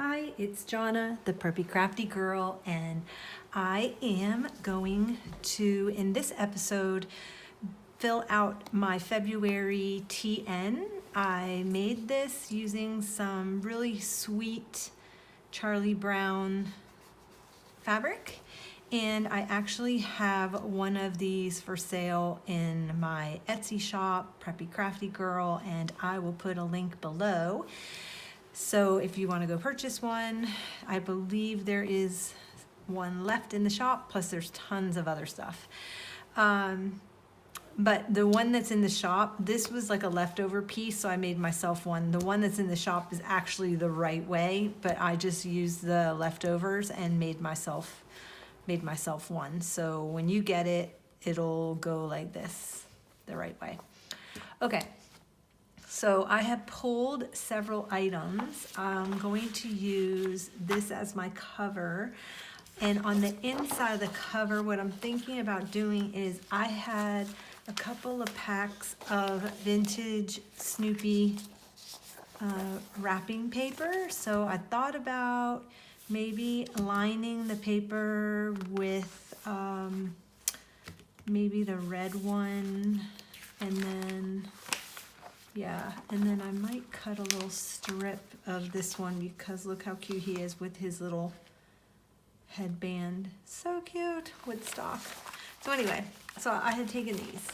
Hi, it's Jonna, the Preppy Crafty girl, and I am going to, in this episode, fill out my February TN. I made this using some really sweet Charlie Brown fabric, and I actually have one of these for sale in my Etsy shop, Preppy Crafty Girl, and I will put a link below. So if you want to go purchase one, I believe there is one left in the shop, plus there's tons of other stuff. But the one that's in the shop, this was like a leftover piece, so I made myself one. The one that's in the shop is actually the right way, but I just used the leftovers and made myself one. So when you get it, it'll go like this, the right way. Okay. So I have pulled several items. I'm going to use this as my cover. And on the inside of the cover, what I'm thinking about doing is I had a couple of packs of vintage Snoopy wrapping paper. So I thought about maybe lining the paper with maybe the red one, and then I might cut a little strip of this one because look how cute he is with his little headband. So cute, Woodstock. So anyway, so I had taken these.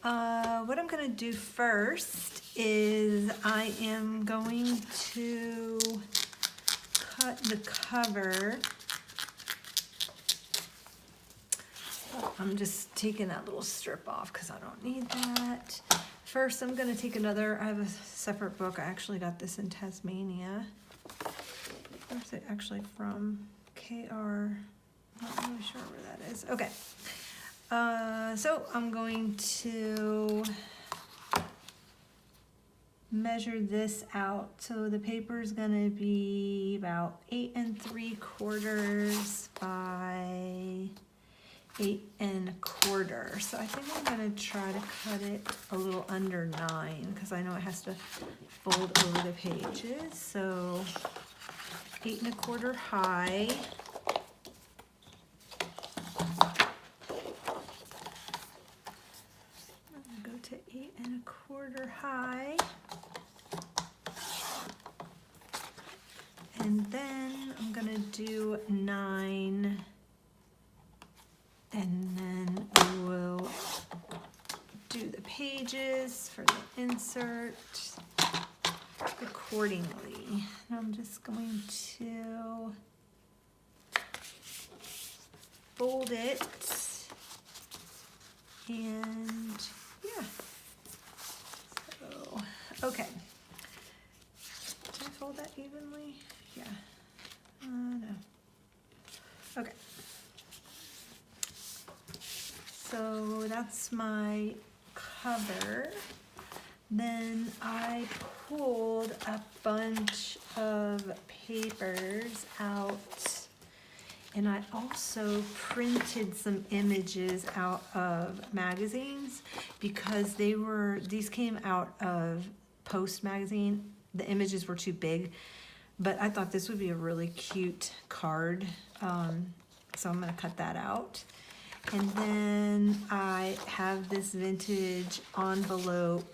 What I'm gonna do first is I am going to cut the cover. I'm just taking that little strip off because I don't need that. First, I'm going to take another, I have a separate book. I actually got this in Tasmania. Where's it actually from? KR, not really sure where that is. Okay. So I'm going to measure this out. So the paper is going to be about 8 3/4 by 8 1/4. So I think I'm going to try to cut it a little under 9 because I know it has to fold over the pages. So 8 1/4 high. I'm going to go to 8 1/4 high. And then I'm going to do 9. And then we'll do the pages for the insert accordingly. And I'm just going to fold it, and yeah. So, okay. Did I fold that evenly? Yeah. No. Okay. So that's my cover. Then I pulled a bunch of papers out, and I also printed some images out of magazines because these came out of Post magazine. The images were too big, but I thought this would be a really cute card. So I'm gonna cut that out. And then I have this vintage envelope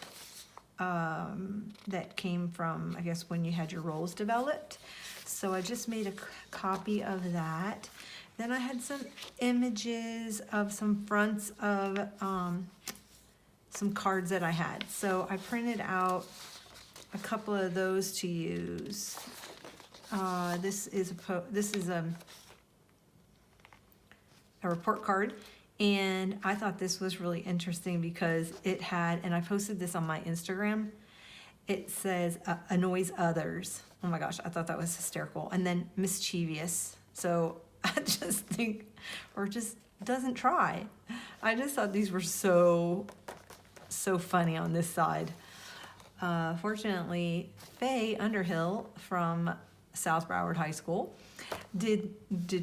that came from, I guess, when you had your rolls developed. So I just made a copy of that. Then I had some images of some fronts of some cards that I had. So I printed out a couple of those to use. This is a report card, and I thought this was really interesting because it had, and I posted this on my Instagram, it says annoys others. Oh my gosh, I thought that was hysterical. And then mischievous. So I just think, or just doesn't try. I just thought these were so funny on this side. Fortunately, Faye Underhill from South Broward High School did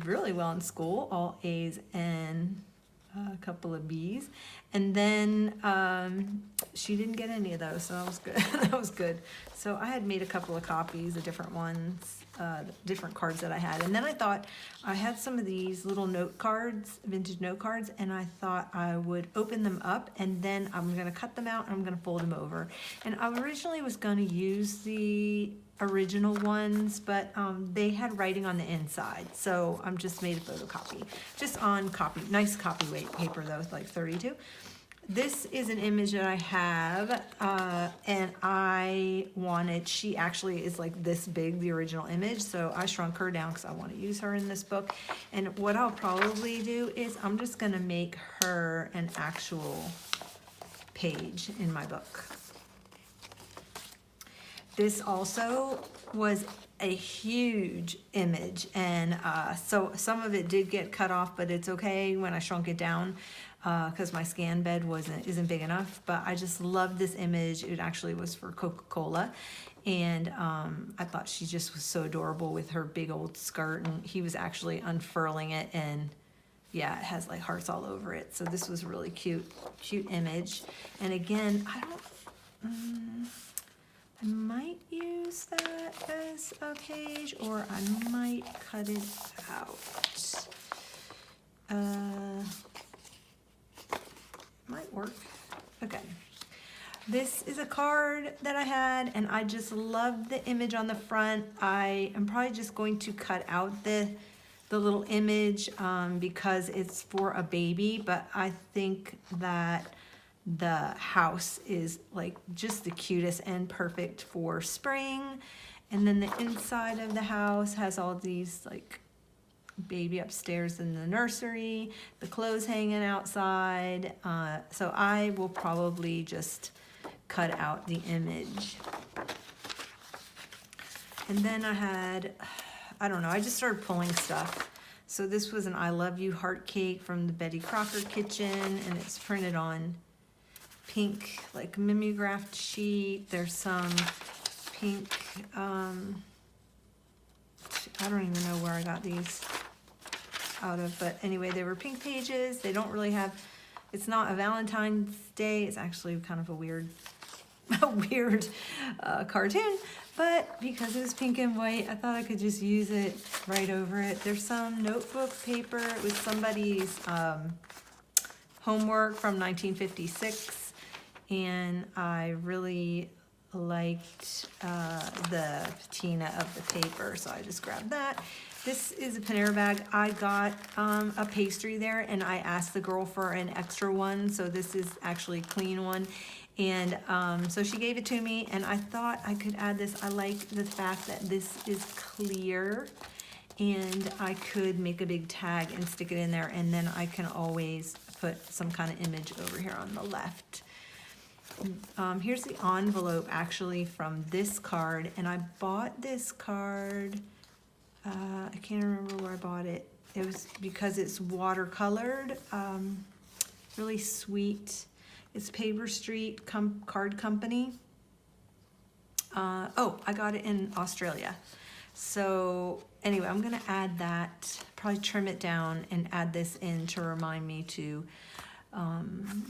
really well in school, all A's and a couple of bees. And then she didn't get any of those, so that was good. That was good. So I had made a couple of copies of different ones, different cards that I had. And then I thought I had some of these little note cards, vintage note cards, and I thought I would open them up and then I'm gonna cut them out and I'm gonna fold them over. And I originally was gonna use the original ones, but they had writing on the inside, so I'm just made a photocopy, just on copy, nice copy weight paper though, like 32. This is an image that I have, and I wanted, she actually is like this big, the original image, so I shrunk her down because I want to use her in this book. And what I'll probably do is I'm just gonna make her an actual page in my book. This also was a huge image, and so some of it did get cut off, but it's okay when I shrunk it down because my scan bed isn't big enough. But I just loved this image. It actually was for Coca-Cola, and I thought she just was so adorable with her big old skirt, and he was actually unfurling it, and yeah, it has like hearts all over it. So this was a really cute image. And again, I might use that as a page, or I might cut it out. Might work. Okay. This is a card that I had, and I just love the image on the front. I am probably just going to cut out the little image because it's for a baby, but I think that the house is like just the cutest and perfect for spring. And then the inside of the house has all these like baby upstairs in the nursery, the clothes hanging outside. So I will probably just cut out the image. And then I don't know, I just started pulling stuff. So this was an I Love You heart cake from the Betty Crocker kitchen, and it's printed on pink like mimeographed sheet. There's some pink, I don't even know where I got these out of, but anyway, they were pink pages. They don't really have, it's not a Valentine's Day. It's actually kind of a weird cartoon, but because it was pink and white, I thought I could just use it right over it. There's some notebook paper with somebody's homework from 1956. And I really liked the patina of the paper, so I just grabbed that. This is a Panera bag. I got a pastry there, and I asked the girl for an extra one, so this is actually a clean one. And so she gave it to me, and I thought I could add this. I like the fact that this is clear, and I could make a big tag and stick it in there, and then I can always put some kind of image over here on the left. Here's the envelope actually from this card, and I bought this card, I can't remember where I bought it. It was because it's watercolored, really sweet. It's Paper Street Card Company. Oh, I got it in Australia. So anyway, I'm gonna add that, probably trim it down and add this in to remind me to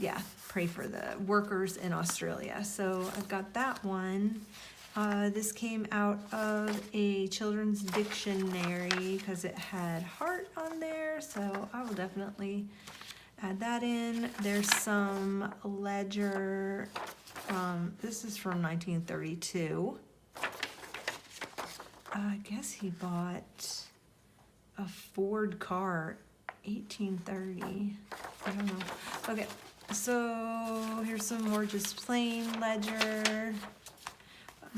yeah, pray for the workers in Australia. So I've got that one. This came out of a children's dictionary because it had heart on there, so I will definitely add that in. There's some ledger, this is from 1932. I guess he bought a Ford car, 1830. I don't know. Okay, so here's some more just plain ledger.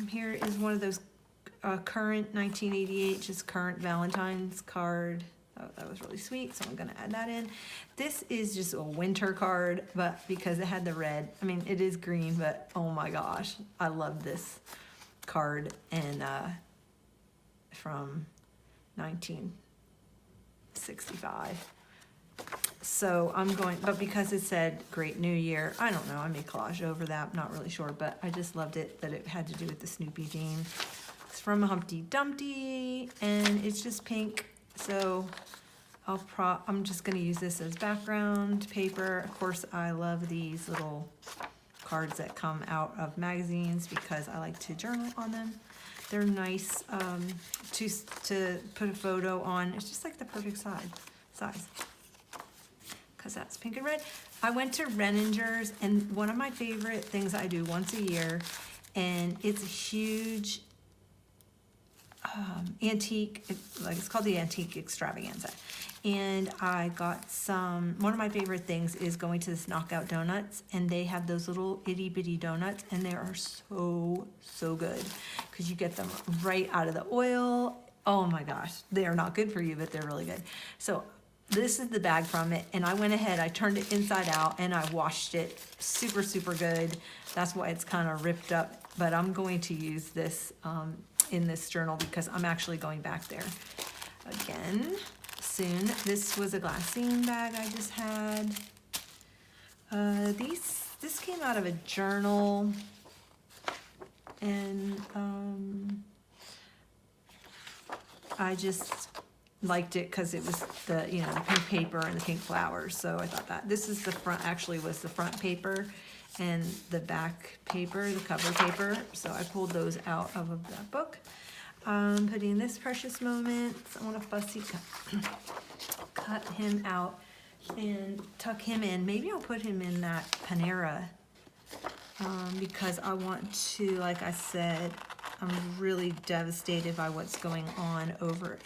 Here is one of those current 1988, just current Valentine's card. Oh, that was really sweet, so I'm gonna add that in. This is just a winter card, but because it had the red, I mean, it is green, but oh my gosh, I love this card, and from 1965. So I'm going, but because it said Great New Year, I don't know, I made collage over that, I'm not really sure, but I just loved it that it had to do with the Snoopy theme. It's from Humpty Dumpty, and it's just pink, so I'm just gonna use this as background paper. Of course, I love these little cards that come out of magazines because I like to journal on them. They're nice to put a photo on. It's just like the perfect size. Because that's pink and red. I went to Renninger's, and one of my favorite things I do once a year, and it's a huge antique, like it's called the Antique Extravaganza. And I got one of my favorite things is going to this Knockout Donuts, and they have those little itty bitty donuts, and they are so good because you get them right out of the oil. Oh my gosh, they are not good for you, but they're really good. So this is the bag from it, and I went ahead, I turned it inside out, and I washed it super good. That's why it's kind of ripped up, but I'm going to use this in this journal because I'm actually going back there again soon. This was a glassine bag I just had. This came out of a journal, and I just liked it because it was the the pink paper and the pink flowers. So I thought that this is the front, actually was the front paper, and the back paper, the cover paper. So I pulled those out of that book. Putting this Precious Moments. I want to fussy cut him out and tuck him in. Maybe I'll put him in that Panera because I want to, like I said, I'm really devastated by what's going on over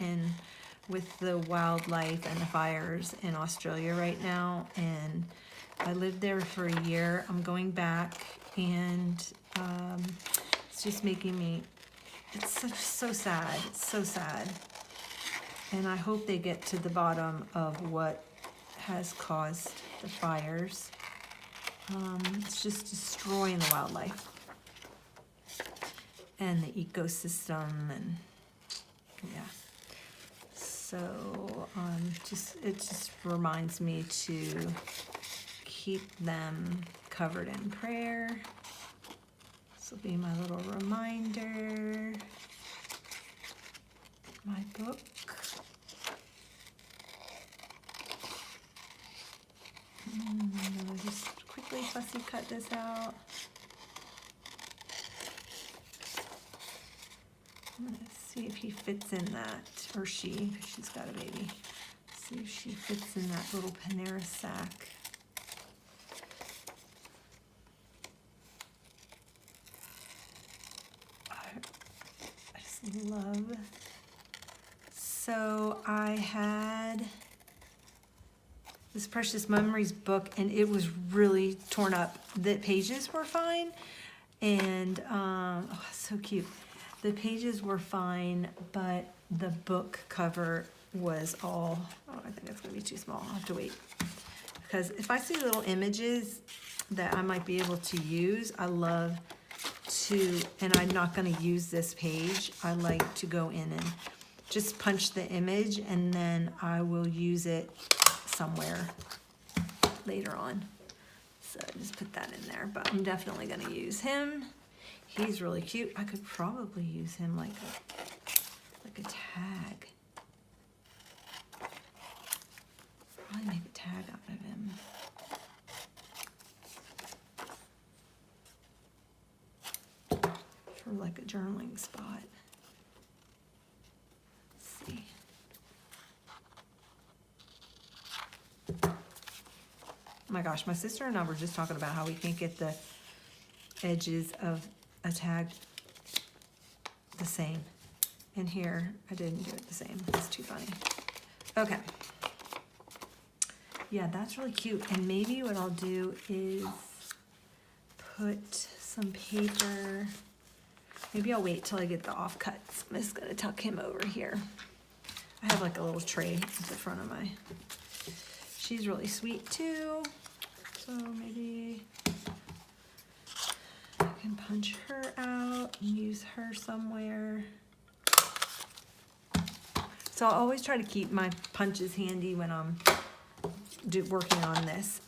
with the wildlife and the fires in Australia right now. And I lived there for a year. I'm going back, and it's just making me, it's so sad. It's so sad. And I hope they get to the bottom of what has caused the fires. It's just destroying the wildlife and the ecosystem, and yeah. So it just reminds me to keep them covered in prayer. This will be my little reminder. My book. I'll just quickly fussy cut this out. I'm gonna see if he fits in that, or she's got a baby. See if she fits in that little Panera sack. I just love. So I had this Precious Memories book, and it was really torn up. The pages were fine, and oh, so cute. The pages were fine, but the book cover was all, oh, I think it's gonna be too small. I'll have to wait. Because if I see little images that I might be able to use, I love to, and I'm not gonna use this page, I like to go in and just punch the image, and then I will use it somewhere later on. So just put that in there, but I'm definitely gonna use him. He's really cute. I could probably use him like a tag. Probably make a tag out of him. For like a journaling spot. Let's see. Oh my gosh, my sister and I were just talking about how we can't get the edges of a tag the same. And here, I didn't do it the same. It's too funny. Okay. Yeah, that's really cute. And maybe what I'll do is put some paper. Maybe I'll wait till I get the offcuts. I'm just gonna tuck him over here. I have like a little tray at the front of my, she's really sweet too. So maybe I can punch her out and use her somewhere. So I always try to keep my punches handy when I'm working on this.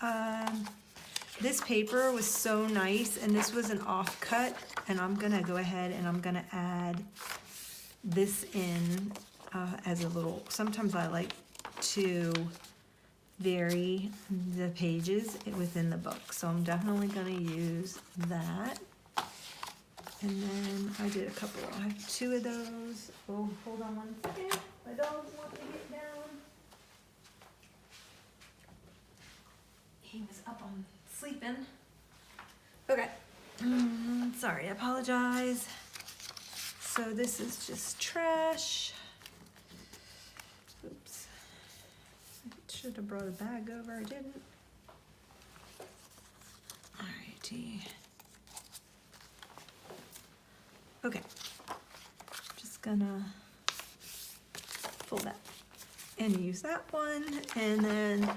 This paper was so nice, and this was an offcut, and I'm gonna go ahead and I'm gonna add this in as a little, sometimes I like to vary the pages within the book. So I'm definitely going to use that. And then I did a couple, I have 2 of those. Oh, hold on one second. My dog wants to get down. He was up on sleeping. Okay. Sorry, I apologize. So this is just trash. Oops. I should have brought a bag over, I didn't. Alrighty. Okay. Just gonna fold that and use that one. And then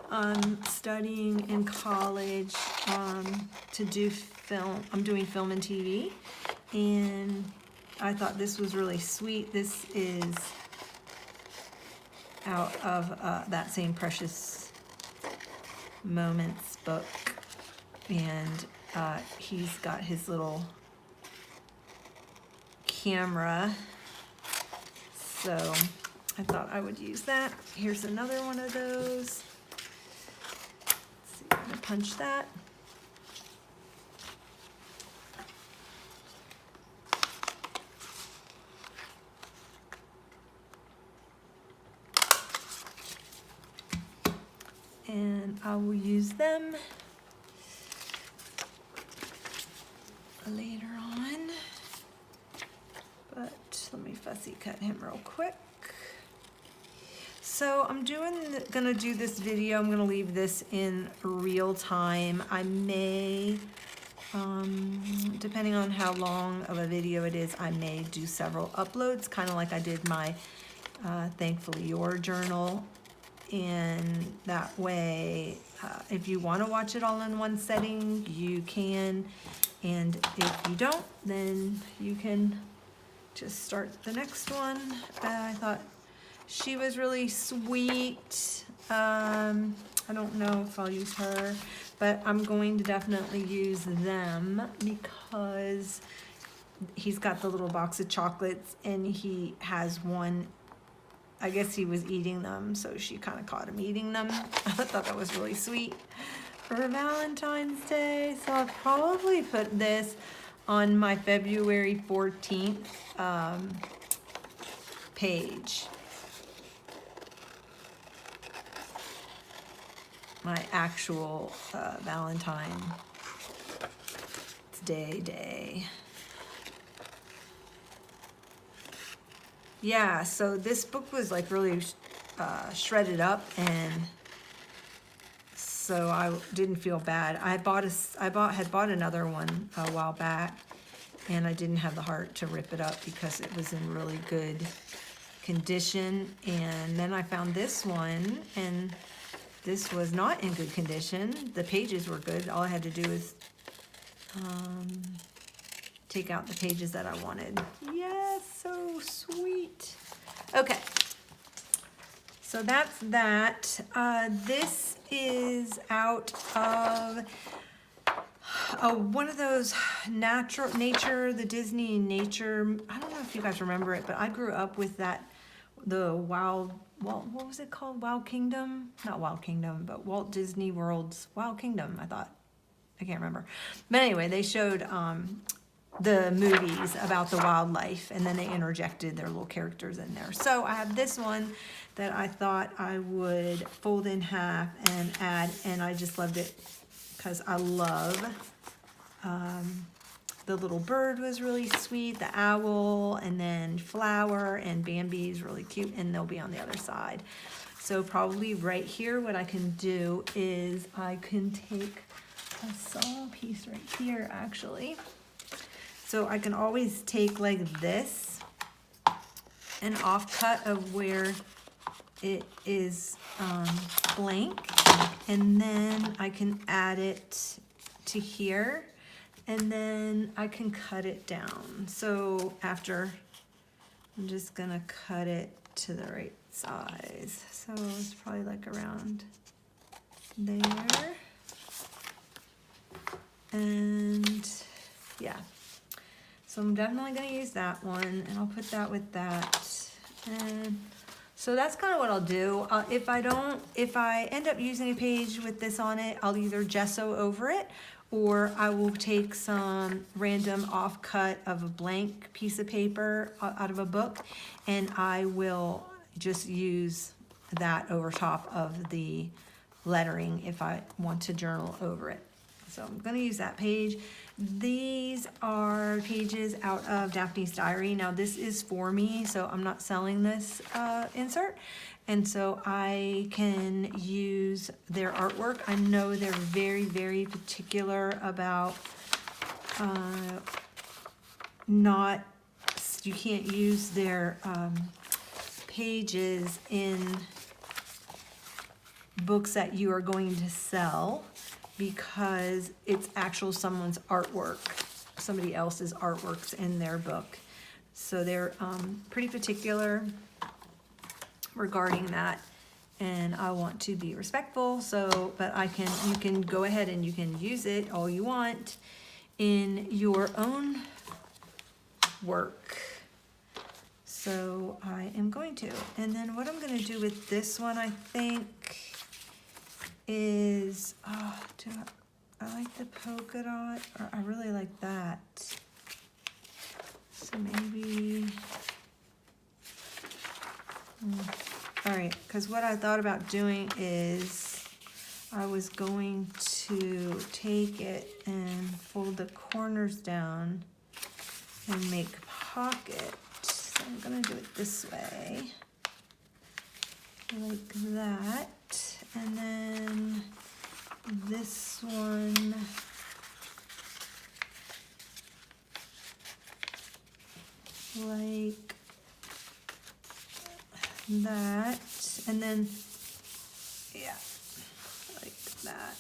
I'm studying in college to do film. I'm doing film and TV, and I thought this was really sweet. This is out of that same Precious Moments book, and he's got his little camera, so I thought I would use that. Here's another one of those. Let's see, I'm gonna punch that. And I will use them later on. But let me fussy cut him real quick. So I'm gonna do this video. I'm gonna leave this in real time. I may, depending on how long of a video it is, I may do several uploads, kind of like I did my Thankfully Your journal. And that way, if you want to watch it all in one setting, you can. And if you don't, then you can just start the next one. I thought she was really sweet. I don't know if I'll use her, but I'm going to definitely use them because he's got the little box of chocolates and he has one. I guess he was eating them, so she kind of caught him eating them. I thought that was really sweet for Valentine's Day. So I'll probably put this on my February 14th page. My actual Valentine's Day. Yeah, so this book was like really shredded up, and so I didn't feel bad. I had bought another one a while back, and I didn't have the heart to rip it up because it was in really good condition. And then I found this one, and this was not in good condition. The pages were good. All I had to do was take out the pages that I wanted. Yes, so sweet. Okay, so that's that. This is out of one of those the Disney nature. I don't know if you guys remember it, but I grew up with that, what was it called? Wild Kingdom? Not Wild Kingdom, but Walt Disney World's Wild Kingdom, I thought. I can't remember. But anyway, they showed the movies about the wildlife, and then they interjected their little characters in there. So I have this one that I thought I would fold in half and add, and I just loved it because I love the little bird was really sweet, the owl, and then Flower and Bambi's really cute, and they'll be on the other side. So probably right here what I can do is I can take a small piece right here actually. So I can always take like this, an offcut of where it is blank, and then I can add it to here, and then I can cut it down. So after, I'm just gonna cut it to the right size. So it's probably like around there. And yeah. So I'm definitely going to use that one, and I'll put that with that. And So that's kind of what I'll do. If I end up using a page with this on it, I'll either gesso over it, or I will take some random offcut of a blank piece of paper out of a book, and I will just use that over top of the lettering if I want to journal over it. So I'm going to use that page. These are pages out of Daphne's Diary. Now this is for me, so I'm not selling this insert. And so I can use their artwork. I know they're very, very particular about you can't use their pages in books that you are going to sell, because it's someone's artwork, somebody else's artworks in their book. So they're pretty particular regarding that, and I want to be respectful. So, but you can go ahead and you can use it all you want in your own work. So I am going to, and then what I'm going to do with this one, I think, is, I like the polka dot, or I really like that. So maybe, all right, because what I thought about doing is I was going to take it and fold the corners down and make pockets. So I'm gonna do it this way, like that. And then this one, like that. And then, yeah, like that.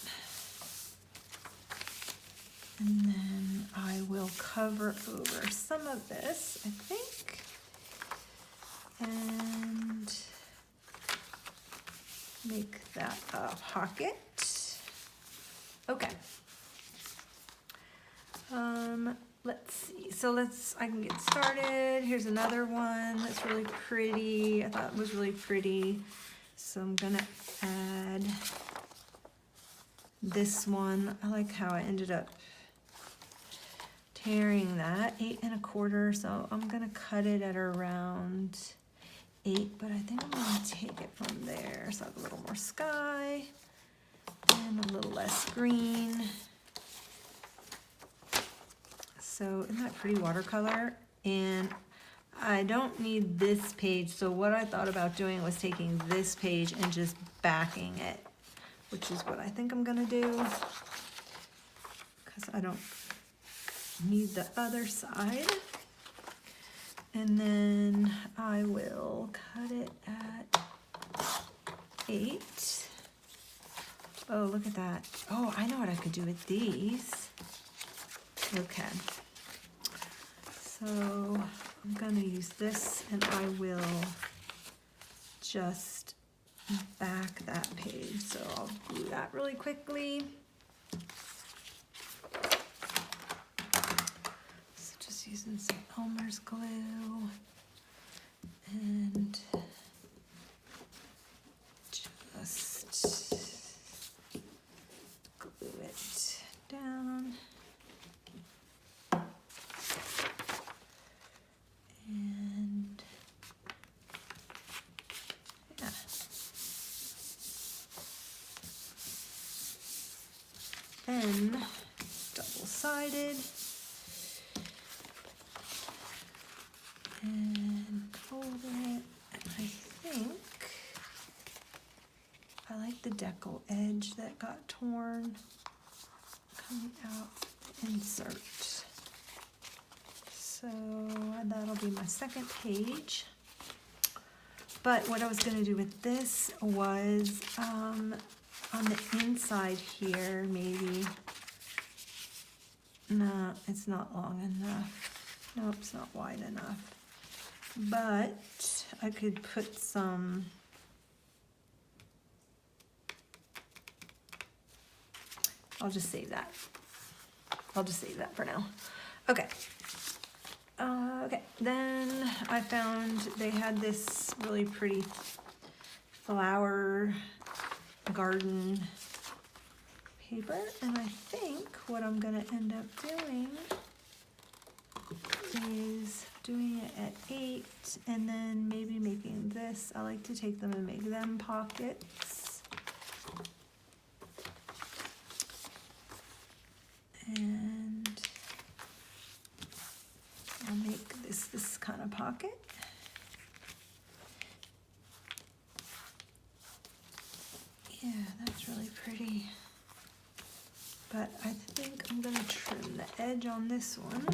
And then I will cover over some of this, I think. And make that a pocket. Okay. Let's see. So I can get started. Here's another one that's really pretty. I thought it was really pretty. So I'm gonna add this one. I like how I ended up tearing that 8 1/4. So I'm gonna cut it at around 8, but I think I'm going to take it from there. So I have a little more sky and a little less green. So isn't that pretty watercolor? And I don't need this page. So what I thought about doing was taking this page and just backing it, which is what I think I'm going to do, because I don't need the other side. And then I will cut it at 8. Oh, look at that. Oh, I know what I could do with these. Okay. So I'm gonna use this, and I will just back that page. So I'll do that really quickly. Using some Elmer's glue and just glue it down. And yeah. Then double-sided. And fold it, and I think I like the decal edge that got torn coming out. Insert. So that'll be my second page. But what I was going to do with this was on the inside here, maybe. No, it's not long enough. Nope, it's not wide enough. But I could put some, I'll just save that. I'll just save that for now. Okay. Okay, then I found they had this really pretty flower garden paper, and I think what I'm gonna end up doing is doing it at 8 and then maybe making this. I like to take them and make them pockets. And I'll make this kind of pocket. Yeah, that's really pretty. But I think I'm gonna trim the edge on this one.